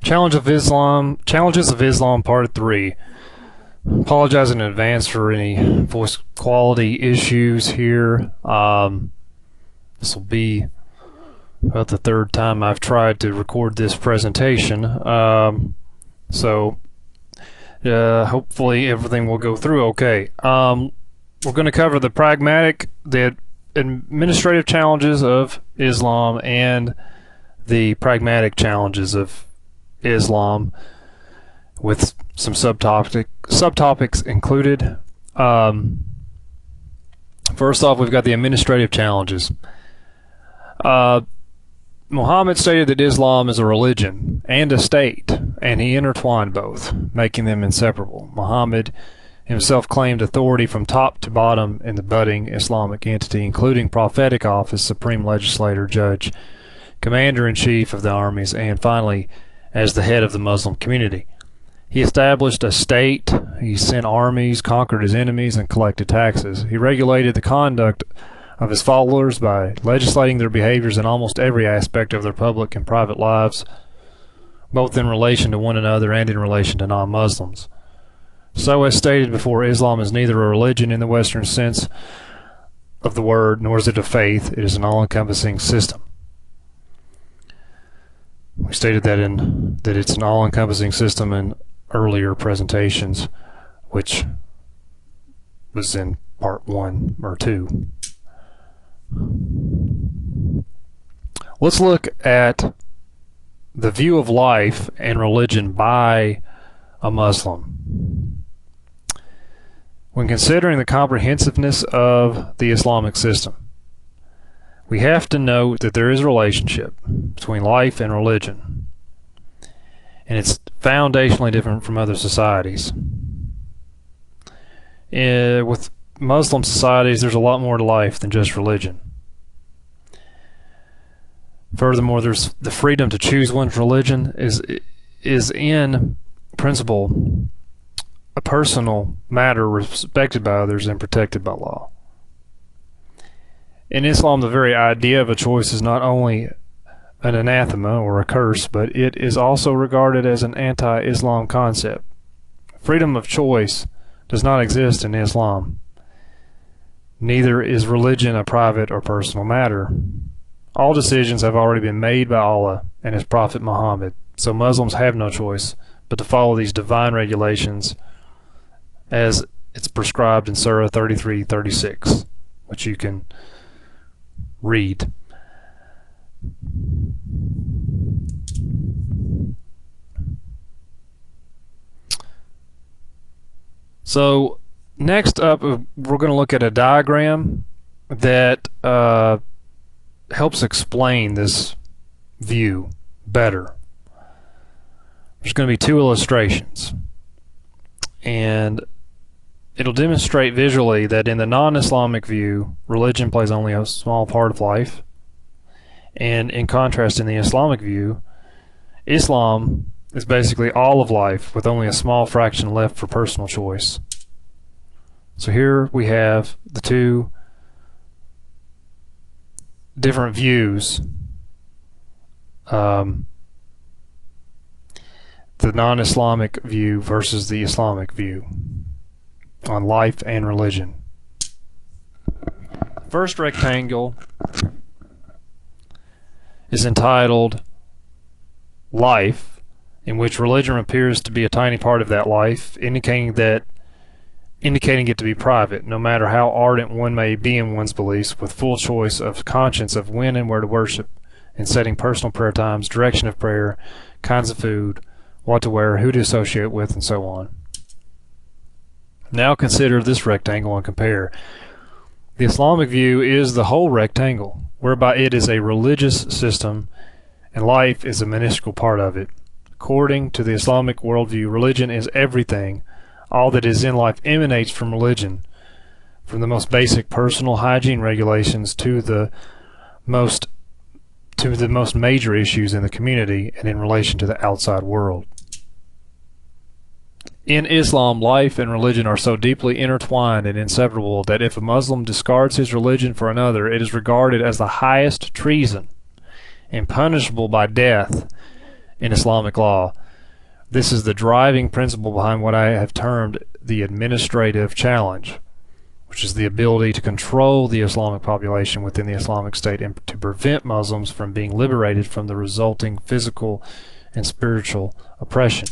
Challenges of Islam Part 3. Apologize in advance for any voice quality issues here. This will be about the third time I've tried to record this presentation. So hopefully everything will go through okay. We're going to cover the pragmatic, the administrative challenges of Islam, and the pragmatic challenges of Islam, with some subtopics included. First off, we've got the administrative challenges. Muhammad stated that Islam is a religion and a state, and he intertwined both, making them inseparable. Muhammad himself claimed authority from top to bottom in the budding Islamic entity, including prophetic office, supreme legislator, judge, commander-in-chief of the armies, and finally, as the head of the Muslim community. He established a state, he sent armies, conquered his enemies, and collected taxes. He regulated the conduct of his followers by legislating their behaviors in almost every aspect of their public and private lives, both in relation to one another and in relation to non-Muslims. So, as stated before, Islam is neither a religion in the Western sense of the word, nor is it a faith. It is an all-encompassing system. We stated that it's an all-encompassing system in earlier presentations, which was in part 1 or 2. Let's look at the view of life and religion by a Muslim. When considering the comprehensiveness of the Islamic system, we have to note that there is a relationship between life and religion, and it's foundationally different from other societies. With Muslim societies, there's a lot more to life than just religion. Furthermore, there's the freedom to choose one's religion is in principle a personal matter respected by others and protected by law. In Islam, the very idea of a choice is not only an anathema or a curse, but it is also regarded as an anti-Islam concept. Freedom of choice does not exist in Islam. Neither is religion a private or personal matter. All decisions have already been made by Allah and His Prophet Muhammad, so Muslims have no choice but to follow these divine regulations as it's prescribed in Surah 33:36, which you can read. So next up, we're going to look at a diagram that helps explain this view better. There's going to be 2 illustrations, and it'll demonstrate visually that in the non-Islamic view, religion plays only a small part of life, and in contrast, in the Islamic view, Islam is basically all of life with only a small fraction left for personal choice. So here we have the 2 different views, the non-Islamic view versus the Islamic view on life and religion. The first rectangle is entitled Life, in which religion appears to be a tiny part of that life, indicating it to be private, no matter how ardent one may be in one's beliefs, with full choice of conscience of when and where to worship, and setting personal prayer times, direction of prayer, kinds of food, what to wear, who to associate with, and so on. Now consider this rectangle and compare. The Islamic view is the whole rectangle, whereby it is a religious system, and life is a minuscule part of it. According to the Islamic worldview, religion is everything. All that is in life emanates from religion, from the most basic personal hygiene regulations to the most major issues in the community and in relation to the outside world. In Islam, life and religion are so deeply intertwined and inseparable that if a Muslim discards his religion for another, it is regarded as the highest treason and punishable by death in Islamic law. This is the driving principle behind what I have termed the administrative challenge, which is the ability to control the Islamic population within the Islamic State and to prevent Muslims from being liberated from the resulting physical and spiritual oppression.